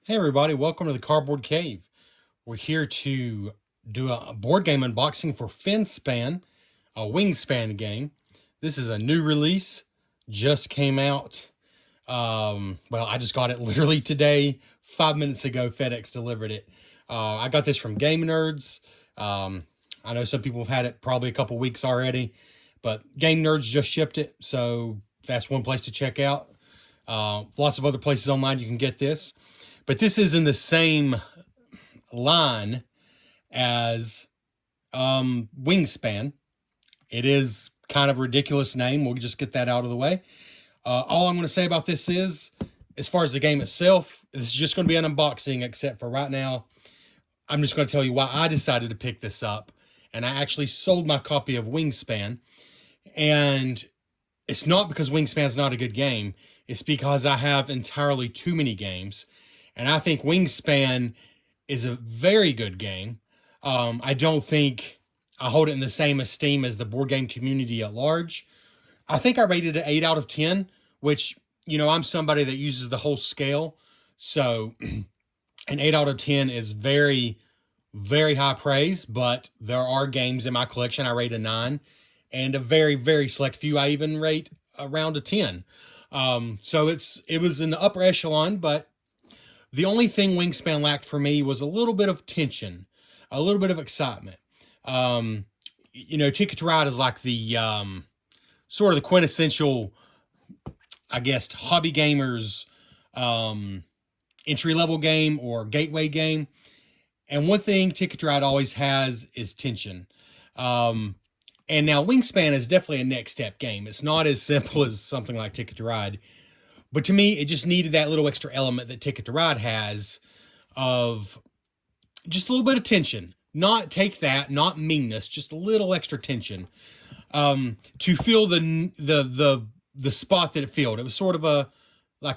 Hey everybody, welcome to the Cardboard Cave. We're here to do a board game unboxing for Finspan, a Wingspan game. This is a new release, just came out. Well, I just got it literally today, 5 minutes ago. FedEx delivered it. I got this from Game Nerds. I know some people have had it probably a couple weeks already, but Game Nerds just shipped it, so that's one place to check out. Lots of other places online you can get this. But this is in the same line as Wingspan. It is kind of a ridiculous name. We'll just get that out of the way. All I'm going to say about this is, as far as the game itself, this is just going to be an unboxing, except for right now, I'm just going to tell you why I decided to pick this up. And I actually sold my copy of Wingspan. And it's not because Wingspan's not a good game. It's because I have entirely too many games. And I think Wingspan is a very good game. I don't think I hold it in the same esteem as the board game community at large. I think I rated it 8 out of 10, which, I'm somebody that uses the whole scale. So an 8 out of 10 is very, very high praise, but there are games in my collection I rate a 9, and a very, very select few I even rate around a 10. So it was in the upper echelon, but the only thing Wingspan lacked for me was a little bit of tension, a little bit of excitement. Ticket to Ride is like the sort of the quintessential, I guess, hobby gamers entry level game or gateway game. And one thing Ticket to Ride always has is tension. And now Wingspan is definitely a next step game. It's not as simple as something like Ticket to Ride. But to me, it just needed that little extra element that Ticket to Ride has of just a little bit of tension. Not meanness, just a little extra tension. To feel the spot that it filled. It was sort of a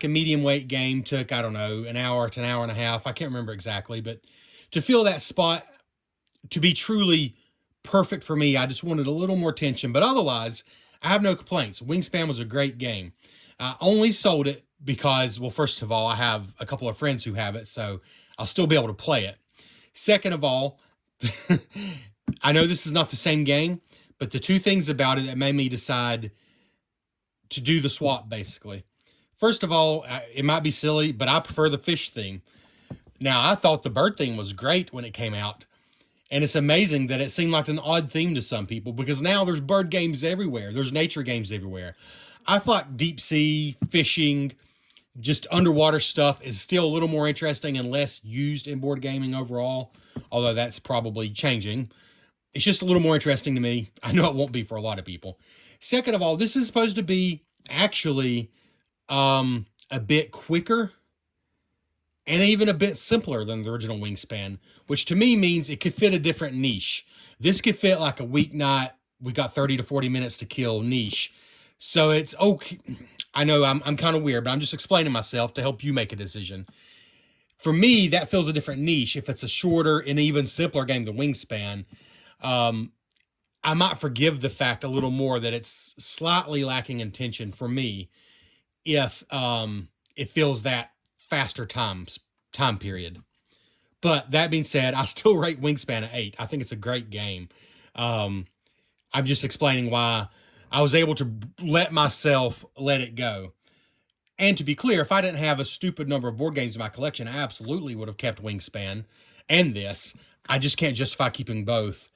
medium weight game. Took, I don't know, an hour to an hour and a half. I can't remember exactly, but to feel that spot to be truly perfect for me, I just wanted a little more tension. But otherwise, I have no complaints. Wingspan was a great game. I only sold it because, well, first of all, I have a couple of friends who have it, so I'll still be able to play it. Second of all, I know this is not the same game, but the two things about it that made me decide to do the swap, basically. First of all, it might be silly, but I prefer the fish theme. Now, I thought the bird theme was great when it came out, and it's amazing that it seemed like an odd theme to some people, because now there's bird games everywhere. There's nature games everywhere. I thought deep sea fishing, just underwater stuff, is still a little more interesting and less used in board gaming overall, although that's probably changing. It's just a little more interesting to me. I know it won't be for a lot of people. Second of all, this is supposed to be actually a bit quicker and even a bit simpler than the original Wingspan, which to me means it could fit a different niche. This could fit like a weeknight, we got 30 to 40 minutes to kill niche. So it's okay. I know I'm kind of weird, but I'm just explaining myself to help you make a decision. For me, that fills a different niche. If it's a shorter and even simpler game than Wingspan, I might forgive the fact a little more that it's slightly lacking in tension for me if it fills that faster time period. But that being said, I still rate Wingspan at 8. I think it's a great game. I'm just explaining why I was able to let myself let it go. And to be clear, if I didn't have a stupid number of board games in my collection, I absolutely would have kept Wingspan and this. I just can't justify keeping both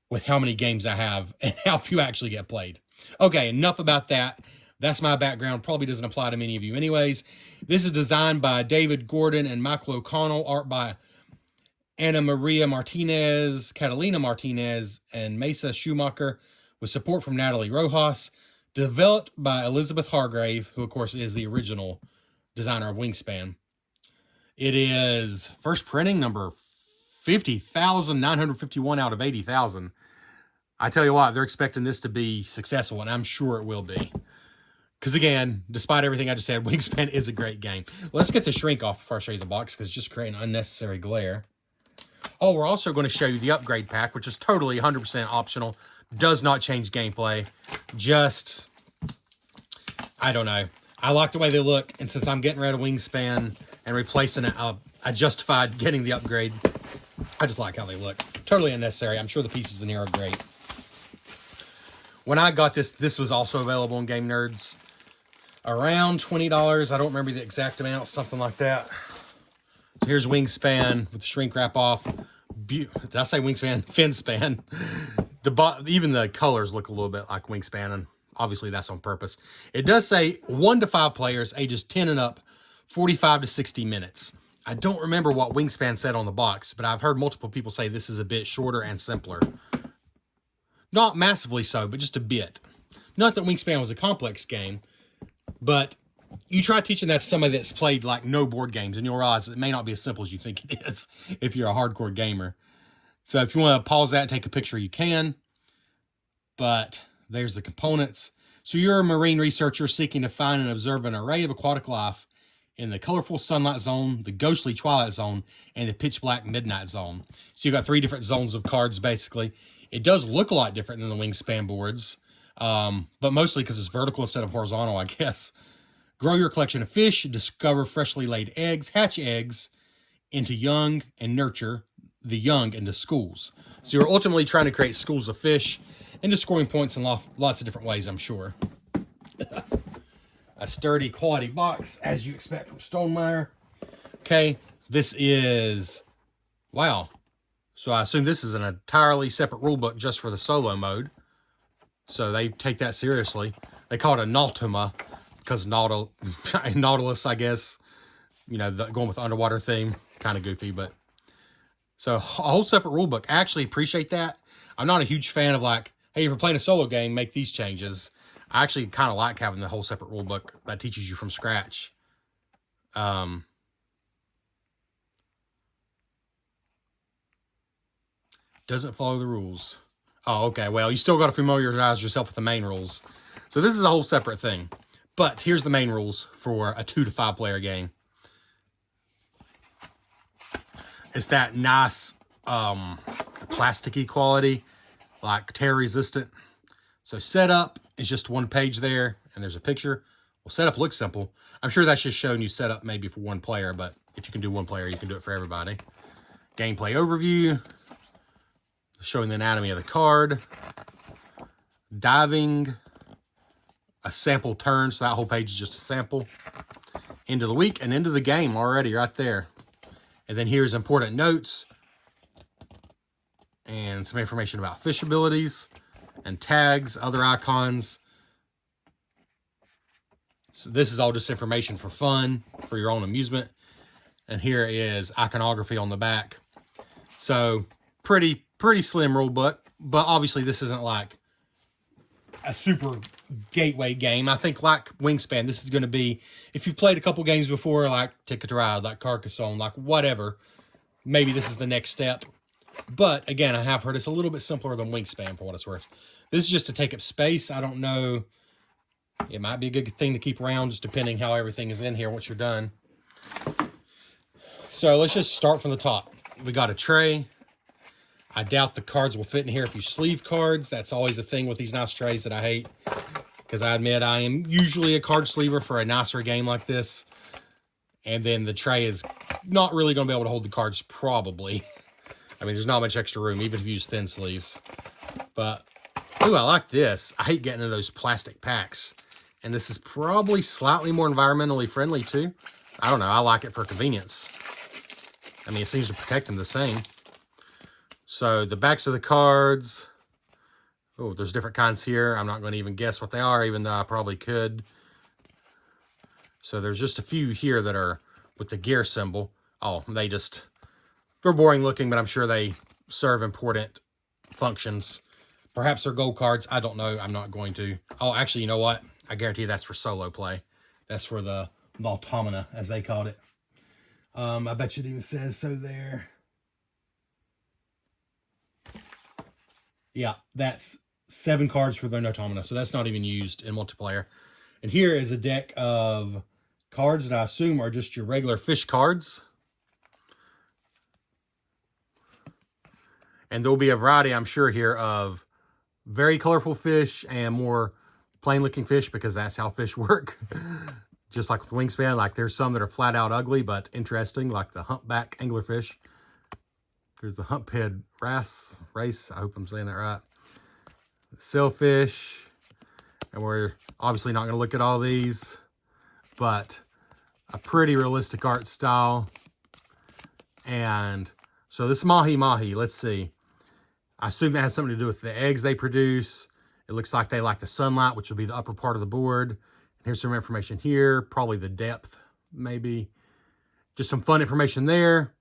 with how many games I have and how few actually get played. Okay, enough about that. That's my background. Probably doesn't apply to many of you anyways. This is designed by David Gordon and Michael O'Connell, art by Ana Maria Martinez, Catalina Martinez, and Mesa Schumacher, with support from Natalie Rojas, developed by Elizabeth Hargrave, who, of course, is the original designer of Wingspan. It is first printing number 50,951 out of 80,000. I tell you what, they're expecting this to be successful, and I'm sure it will be. Because, again, despite everything I just said, Wingspan is a great game. Let's get the shrink off before I show you the box, because it's just creating unnecessary glare. Oh, we're also going to show you the upgrade pack, which is totally 100% optional. Does not change gameplay. Just, I don't know. I like the way they look, and since I'm getting rid of Wingspan and replacing a I justified getting the upgrade. I just like how they look. Totally unnecessary. I'm sure the pieces in here are great. When I got this, this was also available in Game Nerds. Around $20. I don't remember the exact amount, something like that. Here's Wingspan with the shrink wrap off. Did I say Wingspan? Finspan. Even the colors look a little bit like Wingspan, and obviously that's on purpose. It does say 1 to 5 players, ages 10 and up, 45 to 60 minutes. I don't remember what Wingspan said on the box, but I've heard multiple people say this is a bit shorter and simpler. Not massively so, but just a bit. Not that Wingspan was a complex game, but you try teaching that to somebody that's played like no board games, and you'll realize it may not be as simple as you think it is if you're a hardcore gamer. So if you want to pause that and take a picture, you can. But there's the components. So you're a marine researcher seeking to find and observe an array of aquatic life in the colorful sunlight zone, the ghostly twilight zone, and the pitch black midnight zone. So you've got 3 different zones of cards, basically. It does look a lot different than the Wingspan boards, but mostly because it's vertical instead of horizontal, I guess. Grow your collection of fish, discover freshly laid eggs, hatch eggs into young, and nurture the young into schools. So you're ultimately trying to create schools of fish, and just scoring points in lots of different ways, I'm sure. A sturdy quality box, as you expect from Stonemaier. Okay, this is, wow. So I assume this is an entirely separate rulebook just for the solo mode. So they take that seriously. They call it a Nautuma because Nautilus, I guess. You know, going with the underwater theme. Kind of goofy, but. So a whole separate rulebook. I actually appreciate that. I'm not a huge fan of like, hey, if you're playing a solo game, make these changes. I actually kind of like having the whole separate rulebook that teaches you from scratch. Doesn't follow the rules. Oh, okay. Well, you still got to familiarize yourself with the main rules. So this is a whole separate thing. But here's the main rules for a 2 to 5 player game. It's that nice plasticky quality, like tear resistant. So setup is just 1 page there, and there's a picture. Well, setup looks simple. I'm sure that's just showing you setup maybe for 1 player, but if you can do 1 player, you can do it for everybody. Gameplay overview, showing the anatomy of the card. Diving, a sample turn, so that whole page is just a sample. End of the week and end of the game already right there. And then here's important notes and some information about fish abilities and tags, other icons. So this is all just information for fun, for your own amusement. And here is iconography on the back. So pretty slim rule book, but obviously this isn't like a super gateway game. I think like Wingspan, this is going to be, if you've played a couple games before, like Ticket to Ride, like Carcassonne, like whatever, maybe this is the next step. But again, I have heard it's a little bit simpler than Wingspan for what it's worth. This is just to take up space. I don't know. It might be a good thing to keep around, just depending how everything is in here once you're done. So let's just start from the top. We got a tray. I doubt the cards will fit in here if you sleeve cards. That's always a thing with these nice trays that I hate. Because I admit I am usually a card sleever for a nicer game like this. And then the tray is not really going to be able to hold the cards, probably. I mean, there's not much extra room, even if you use thin sleeves. But, ooh, I like this. I hate getting into those plastic packs. And this is probably slightly more environmentally friendly, too. I don't know. I like it for convenience. I mean, it seems to protect them the same. So the backs of the cards. Oh, there's different kinds here. I'm not going to even guess what they are, even though I probably could. So there's just a few here that are with the gear symbol. Oh, they're boring looking, but I'm sure they serve important functions. Perhaps they're gold cards. I don't know. I'm not going to. Oh, actually, you know what? I guarantee that's for solo play. That's for the Automata, as they called it. I bet you it even says so there. Yeah, that's 7 cards for the Automata, so that's not even used in multiplayer. And here is a deck of cards that I assume are just your regular fish cards. And there'll be a variety, I'm sure, here of very colorful fish and more plain-looking fish, because that's how fish work. just like with Wingspan, like there's some that are flat out ugly, but interesting, like the humpback anglerfish. There's the humphead race. I hope I'm saying that right. Sailfish. And we're obviously not going to look at all these, but a pretty realistic art style. And so this mahi-mahi, let's see. I assume that has something to do with the eggs they produce. It looks like they like the sunlight, which will be the upper part of the board. And here's some information here, probably the depth, maybe. Just some fun information there.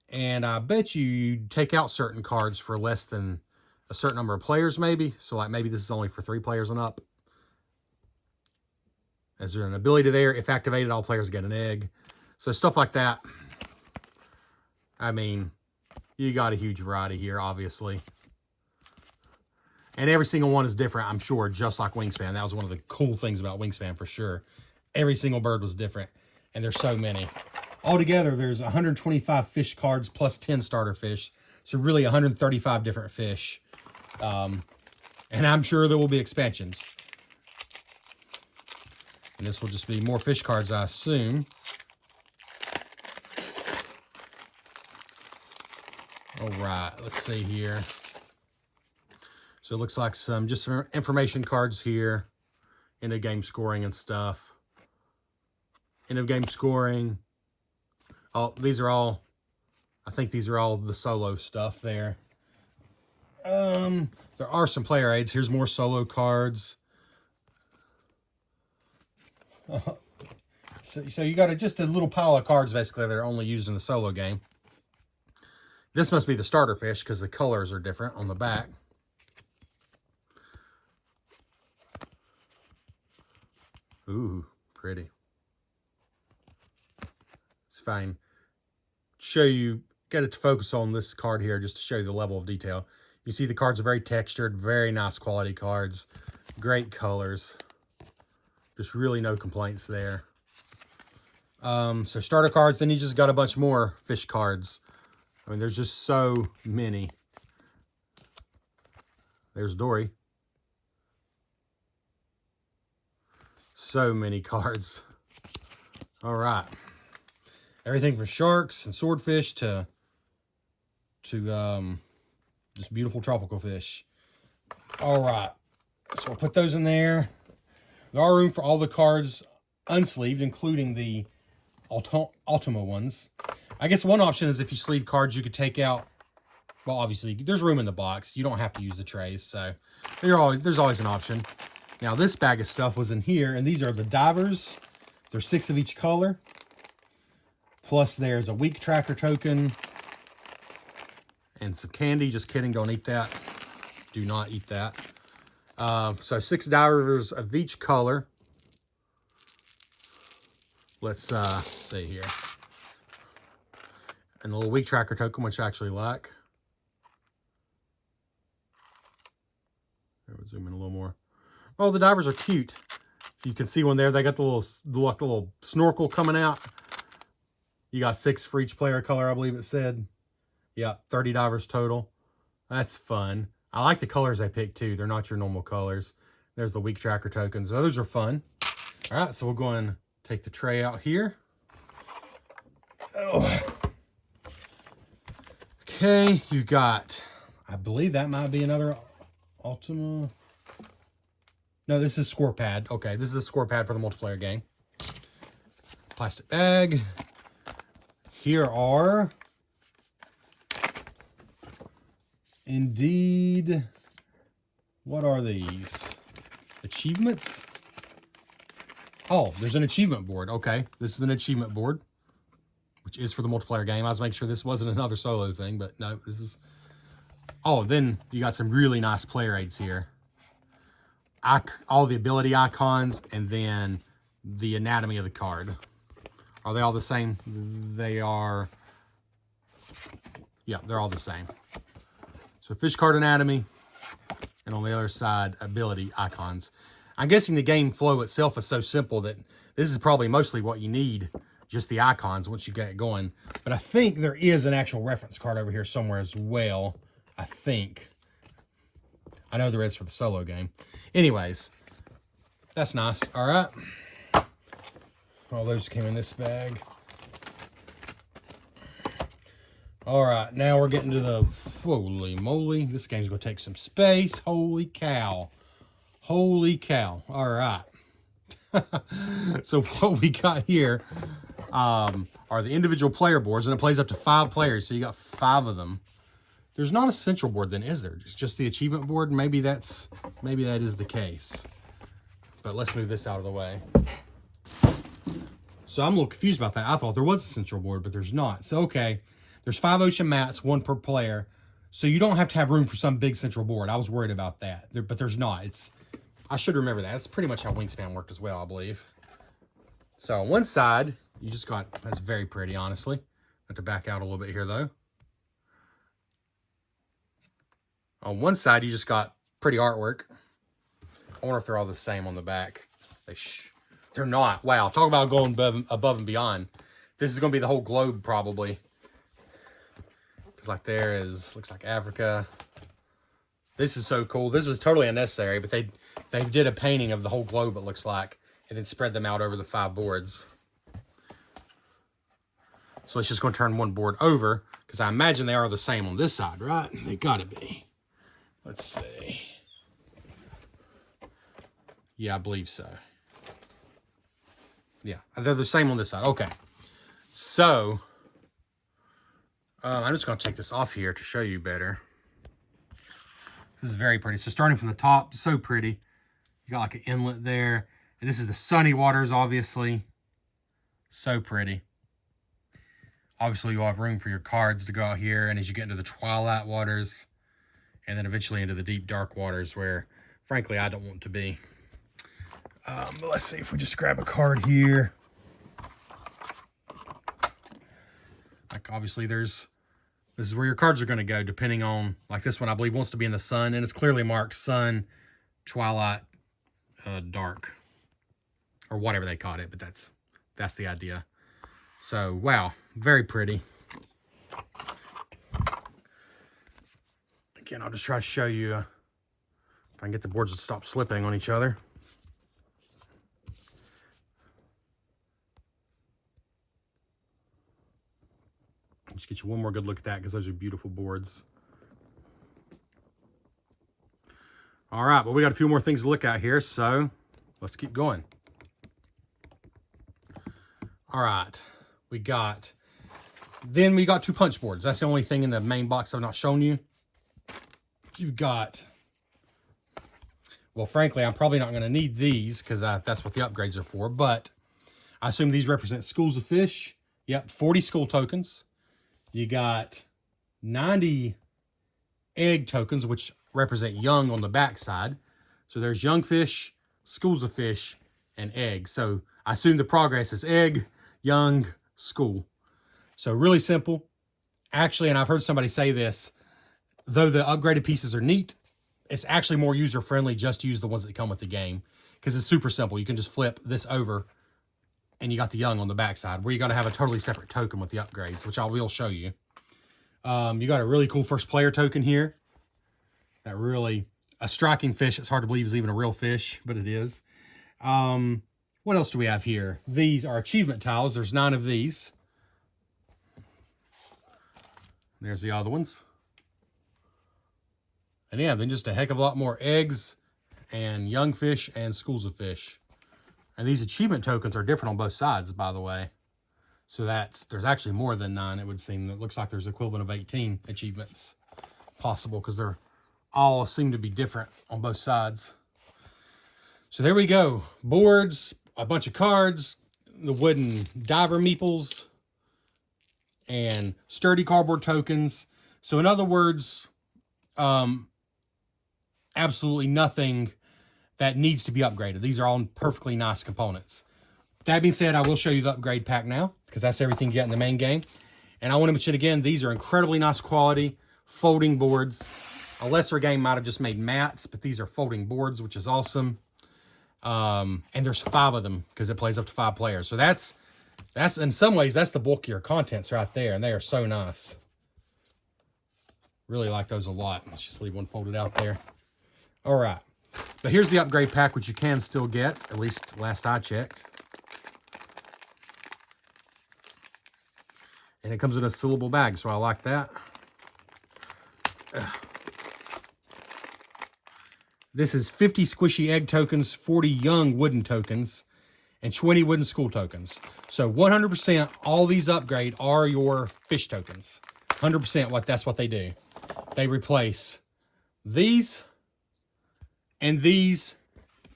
And I bet you take out certain cards for less than a certain number of players, maybe. So like maybe this is only for 3 players and up. As there's an ability there, if activated, all players get an egg. So stuff like that. I mean, you got a huge variety here, obviously. And every single one is different, I'm sure, just like Wingspan. That was one of the cool things about Wingspan, for sure. Every single bird was different, and there's so many. Altogether, there's 125 fish cards plus 10 starter fish. So really 135 different fish. And I'm sure there will be expansions. And this will just be more fish cards, I assume. All right, let's see here. So it looks like some just some information cards here. End of game scoring and stuff. End of game scoring. Oh, these are all, I think these are all the solo stuff there. There are some player aids. Here's more solo cards. So you got just a little pile of cards basically that are only used in the solo game. This must be the starter fish because the colors are different on the back. Ooh, pretty. It's fine. Show you, got to focus on this card here just to show you the level of detail. You see the cards are very textured, very nice quality cards. Great colors. Just really no complaints there. So starter cards, then you just got a bunch more fish cards. I mean, there's just so many. There's Dory. So many cards. All right. Everything from sharks and swordfish to just beautiful tropical fish. All right. So we'll put those in there. There are room for all the cards unsleeved, including the Ultima ones. I guess one option is if you sleeve cards, you could take out, well, obviously, there's room in the box. You don't have to use the trays, so there's always an option. Now, this bag of stuff was in here, and these are the divers. There's 6 of each color. Plus, there's a week tracker token and some candy. Just kidding, don't eat that. Do not eat that. So 6 divers of each color. Let's see here. And a little week tracker token, which I actually like. We'll zoom in a little more. Oh, the divers are cute. You can see one there. They got the little snorkel coming out. You got 6 for each player color, I believe it said. Yeah, 30 divers total. That's fun. I like the colors they picked too. They're not your normal colors. There's the week tracker tokens. Those are fun. All right, so we'll go and take the tray out here. Oh. Okay, you got, I believe that might be another Ultima. No, this is score pad. Okay, this is a score pad for the multiplayer game. Plastic bag. Here are, indeed, what are these? Achievements? Oh, there's an achievement board. Okay, this is an achievement board, which is for the multiplayer game. I was making sure this wasn't another solo thing, but no, this is... Oh, then you got some really nice player aids here. All the ability icons, and then the anatomy of the card. Are they all the same? They are... Yeah, they're all the same. So fish card anatomy, and on the other side, ability icons. I'm guessing the game flow itself is so simple that this is probably mostly what you need, just the icons once you get it going. But I think there is an actual reference card over here somewhere as well. I think. I know there is for the solo game. Anyways, That's nice. All right. All those came in this bag. All right, now we're getting to the, holy moly, this game's gonna take some space. Holy cow. Holy cow. All right. So what we got here are the individual player boards, and it plays up to 5 players, so you got 5 of them. There's not a central board then, is there? It's just the achievement board. Maybe that is the case. But let's move this out of the way. So I'm a little confused about that. I thought there was a central board, but there's not. So, okay, there's 5 ocean mats, 1 per player. So you don't have to have room for some big central board. I was worried about that, but there's not. I should remember that. That's pretty much how Wingspan worked as well, I believe. So on one side, you just got, that's very pretty, honestly. I have to back out a little bit here, though. On one side, you just got pretty artwork. I wonder if they're all the same on the back. They're not. Wow, talk about going above and beyond. This is going to be the whole globe, probably. Because like there is, looks like Africa. This is so cool. This was totally unnecessary, but they did a painting of the whole globe, it looks like, and then spread them out over the 5 boards. So it's just going to turn one board over, because I imagine they are the same on this side, right? They got to be. Let's see. Yeah, I believe so. Yeah, they're the same on this side. Okay. So, I'm just going to take this off here to show you better. This is very pretty. So starting from the top, so pretty. You got like an inlet there. And this is the sunny waters, obviously. So pretty. Obviously, you'll have room for your cards to go out here. And as you get into the twilight waters, and then eventually into the deep, dark waters where, frankly, I don't want to be. But let's see if we just grab a card here. Like, obviously, this is where your cards are going to go, depending on, like this one, I believe, wants to be in the sun, and it's clearly marked sun, twilight, dark, or whatever they called it, but that's the idea. So, wow, very pretty. Again, I'll just try to show you if I can get the boards to stop slipping on each other. Just get you one more good look at that, because those are beautiful boards. All right, well, we got a few more things to look at here, so let's keep going. All right, we got 2 punch boards. That's the only thing in the main box I've not shown you. You've got, well, frankly, I'm probably not going to need these because that's what the upgrades are for, but I assume these represent schools of fish. Yep, 40 school tokens. You got 90 egg tokens, which represent young on the back side. So there's young fish, schools of fish, and egg. So I assume the progress is egg, young, school. So really simple. Actually, and I've heard somebody say this, though the upgraded pieces are neat, it's actually more user-friendly just to use the ones that come with the game, because it's super simple. You can just flip this over, and you got the young on the backside, where you got to have a totally separate token with the upgrades, which I will show you. You got a really cool first player token here. A striking fish. It's hard to believe is even a real fish, but it is. What else do we have here? These are achievement tiles. There's 9 of these. There's the other ones. And yeah, then just a heck of a lot more eggs and young fish and schools of fish. And these achievement tokens are different on both sides, by the way. So there's actually more than 9, it would seem. It looks like there's equivalent of 18 achievements possible, because they're all seem to be different on both sides. So there we go. Boards, a bunch of cards, the wooden diver meeples, and sturdy cardboard tokens. So in other words, absolutely nothing that needs to be upgraded. These are all perfectly nice components. That being said, I will show you the upgrade pack now, because that's everything you get in the main game. And I want to mention again, these are incredibly nice quality folding boards. A lesser game might have just made mats, but these are folding boards, which is awesome. And there's 5 of them, because it plays up to 5 players. So that's in some ways, that's the bulk of your contents right there, and they are so nice. Really like those a lot. Let's just leave one folded out there. All right. But here's the upgrade pack, which you can still get, at least last I checked. And it comes in a sealable bag, so I like that. This is 50 squishy egg tokens, 40 young wooden tokens, and 20 wooden school tokens. So 100% all these upgrade are your fish tokens. 100% that's what they do. They replace these and these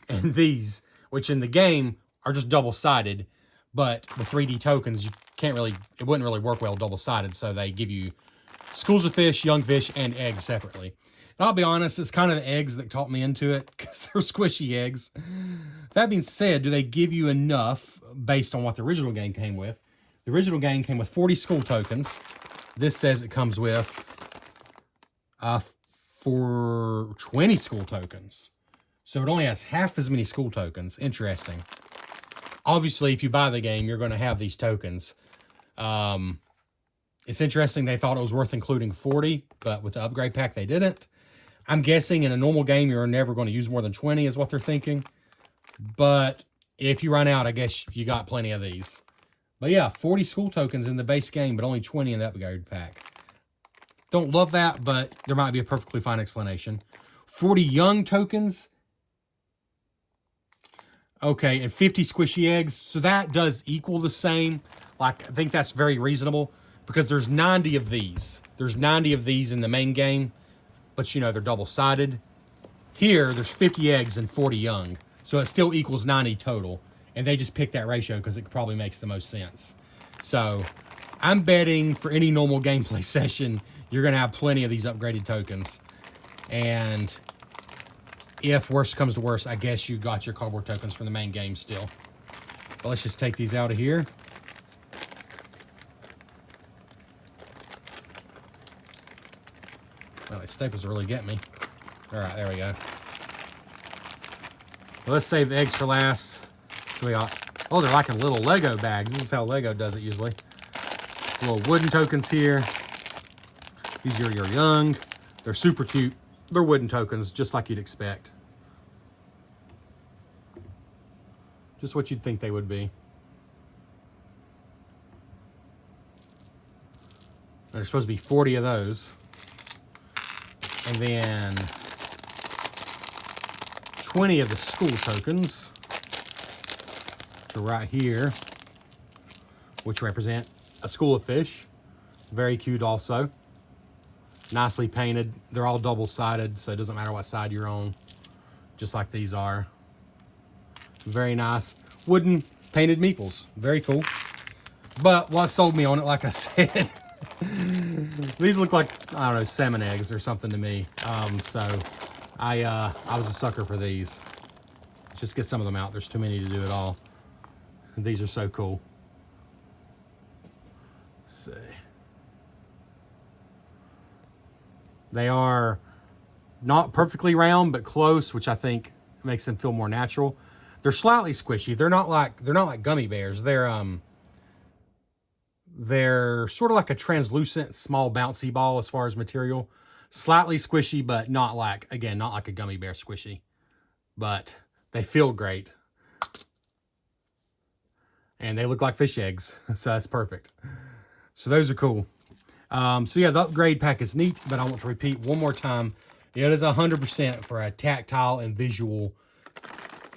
and these, which in the game are just double-sided, but the 3D tokens, you can't really, it wouldn't really work well double-sided, so they give you schools of fish, young fish, and eggs separately. And I'll be honest, it's kind of the eggs that taught me into it, because they're squishy eggs. That being said, do they give you enough based on what the original game came with? The original game came with 40 school tokens. This says it comes with for 20 school tokens. So it only has half as many school tokens. Interesting. Obviously, if you buy the game, you're going to have these tokens. It's interesting they thought it was worth including 40, but with the upgrade pack, they didn't. I'm guessing in a normal game, you're never going to use more than 20 is what they're thinking. But if you run out, I guess you got plenty of these. But yeah, 40 school tokens in the base game, but only 20 in the upgrade pack. Don't love that, but there might be a perfectly fine explanation. 40 young tokens. Okay, and 50 squishy eggs. So that does equal the same. Like, I think that's very reasonable because there's 90 of these. There's 90 of these in the main game, but you know, they're double-sided. Here, there's 50 eggs and 40 young. So it still equals 90 total. And they just picked that ratio because it probably makes the most sense. So I'm betting for any normal gameplay session, you're going to have plenty of these upgraded tokens. And if worse comes to worse, I guess you got your cardboard tokens from the main game still. But let's just take these out of here. Well, these staples really get me. All right, there we go. Well, let's save the eggs for last. So we got, oh, they're like in little Lego bags. This is how Lego does it usually. Little wooden tokens here. These are your young. They're super cute. They're wooden tokens, just like you'd expect. Just what you'd think they would be. There's supposed to be 40 of those. And then 20 of the school tokens. So right here, which represent a school of fish. Very cute also. Nicely painted. They're all double-sided, so it doesn't matter what side you're on. Just like these are. Very nice. Wooden painted meeples. Very cool. But what sold me on it, like I said, these look like, I don't know, salmon eggs or something to me. So I was a sucker for these. Just get some of them out. There's too many to do it all. These are so cool. Let's see. They are not perfectly round, but close, which I think makes them feel more natural. They're slightly squishy. They're not like gummy bears. They're sort of like a translucent, small, bouncy ball as far as material. Slightly squishy, but not like, again, not like a gummy bear squishy. But they feel great. And they look like fish eggs, so that's perfect. So those are cool. So yeah, the upgrade pack is neat, but I want to repeat one more time. It is 100% for a tactile and visual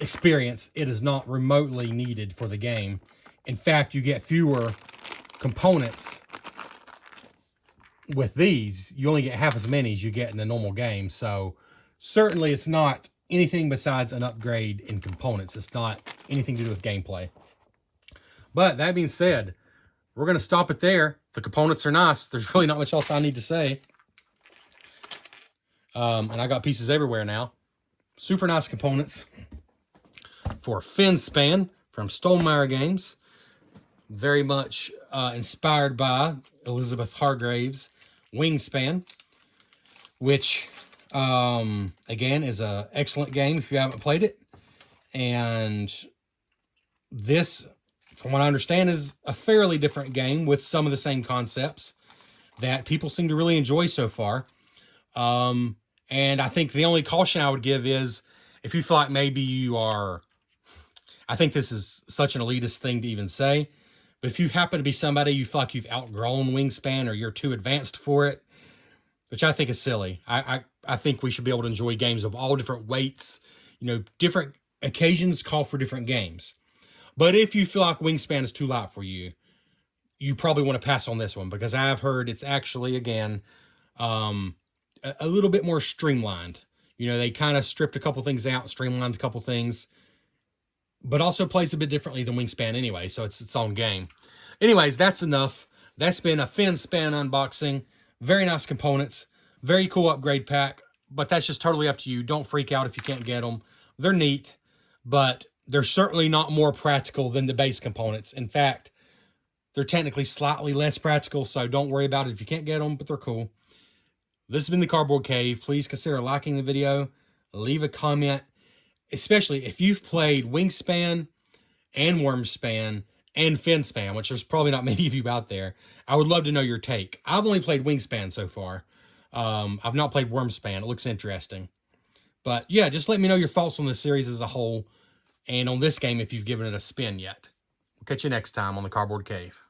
experience. It is not remotely needed for the game. In fact, you get fewer components with these. You only get half as many as you get in the normal game. So certainly it's not anything besides an upgrade in components. It's not anything to do with gameplay. But that being said, we're going to stop it there. The components are nice. There's really not much else I need to say. And I got pieces everywhere now. Super nice components for Finspan from Stonemeyer Games. Very much inspired by Elizabeth Hargrave's Wingspan, which, again, is an excellent game if you haven't played it. And this, from what I understand, is a fairly different game with some of the same concepts that people seem to really enjoy so far. And I think the only caution I would give is, If you feel like maybe you are, I think this is such an elitist thing to even say, but if you happen to be somebody you feel like you've outgrown Wingspan or you're too advanced for it, which I think is silly. I think we should be able to enjoy games of all different weights. You know, different occasions call for different games. But if you feel like Wingspan is too light for you, you probably want to pass on this one, because I've heard it's actually, again, a little bit more streamlined. You know, they kind of stripped a couple things out, streamlined a couple things, but also plays a bit differently than Wingspan anyway, so it's its own game. Anyways, that's enough. That's been a Finspan unboxing. Very nice components. Very cool upgrade pack, but that's just totally up to you. Don't freak out if you can't get them. They're neat, but they're certainly not more practical than the base components. In fact, they're technically slightly less practical, so don't worry about it if you can't get them, but they're cool. This has been the Cardboard Cave. Please consider liking the video. Leave a comment, especially if you've played Wingspan and Wormspan and Finspan, which there's probably not many of you out there. I would love to know your take. I've only played Wingspan so far. I've not played Wormspan. It looks interesting. But yeah, just let me know your thoughts on the series as a whole, and on this game if you've given it a spin yet. We'll catch you next time on the Cardboard Cave.